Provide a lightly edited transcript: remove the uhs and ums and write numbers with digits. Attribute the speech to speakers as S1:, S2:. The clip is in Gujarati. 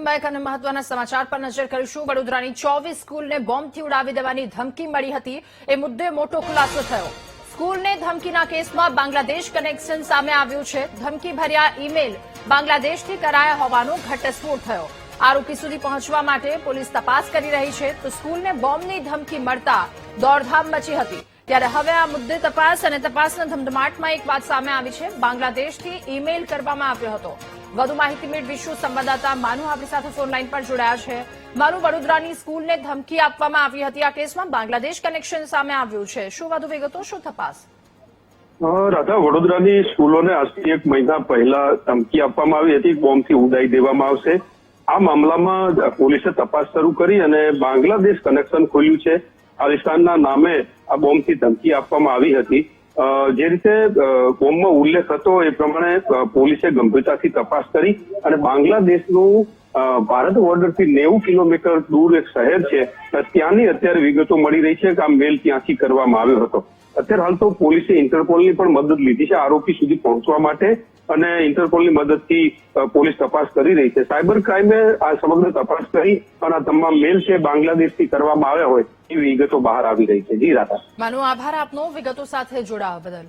S1: વેલકમ બેક અને મહત્વના સમાચાર પર નજર કરીશું। વડોદરાની 24 સ્કૂલને બોમ્બથી ઉડાવી દેવાની ધમકી મળી હતી। એ મુદ્દે મોટો ખુલાસો થયો। સ્કૂલને ધમકીના કેસમાં બાંગ્લાદેશ કનેક્શન સામે આવ્યું છે। ધમકી ભર્યા ઈમેલ બાંગ્લાદેશથી કરાયા હોવાનો ઘટસ્ફોટ થયો। આરોપી સુધી પહોંચવા માટે પોલીસ તપાસ કરી રહી છે। તો સ્કૂલને બોમ્બની ધમકી મળતા દોડધામ મચી હતી। ત્યારે હવે આ મુદ્દે તપાસ અને તપાસના ધમધમાટમાં એક વાત સામે આવી છે। બાંગ્લાદેશથી ઈમેલ કરવામાં આવ્યો હતો। વધુ માહિતી મેળવીશું। સંવાદદાતા માનુ આપણી સાથે ફોનલાઈન પર જોડાયા છે। માનુ, વડોદરાની સ્કૂલને ધમકી આપવામાં આવી હતી। આ કેસમાં બાંગ્લાદેશ કનેક્શન સામે આવ્યું છે। શું વધુ વિગતો, શું તપાસ?
S2: રાધા, વડોદરાની સ્કૂલોને આજથી 1 મહિના પહેલા ધમકી આપવામાં આવી હતી, બોમ્બથી ઉડાવી દેવામાં આવશે। આ મામલામાં પોલીસે તપાસ શરૂ કરી અને બાંગ્લાદેશ કનેક્શન ખોલ્યું છે। ખાલિસ્તાનના નામે આ બોમ્બથી ધમકી આપવામાં આવી હતી। જે રીતે બોમ્બમાં ઉલ્લેખ હતો એ પ્રમાણે પોલીસે ગંભીરતાથી તપાસ કરી અને બાંગ્લાદેશનું ભારત બોર્ડરથી 90 કિલોમીટર દૂર એક શહેર છે, ત્યાંની અત્યારે વિગતો મળી રહી છે કે આ મેલ ત્યાંથી કરવામાં આવ્યો હતો। અત્યારે હાલ તો પોલીસે ઇન્ટરપોલની પણ મદદ લીધી છે આરોપી સુધી પહોંચવા માટે, અને ઇન્ટરપોલની મદદથી પોલીસ તપાસ કરી રહી છે। સાયબર ક્રાઇમે આ સમગ્ર તપાસ કરી અને આ તમામ મેલ છે બાંગ્લાદેશથી કરવામાં આવ્યા હોય એવી વિગતો બહાર આવી રહી છે। જી રાધા।
S1: માનુ, આભાર આપનો વિગતો સાથે જોડાવા બદલ।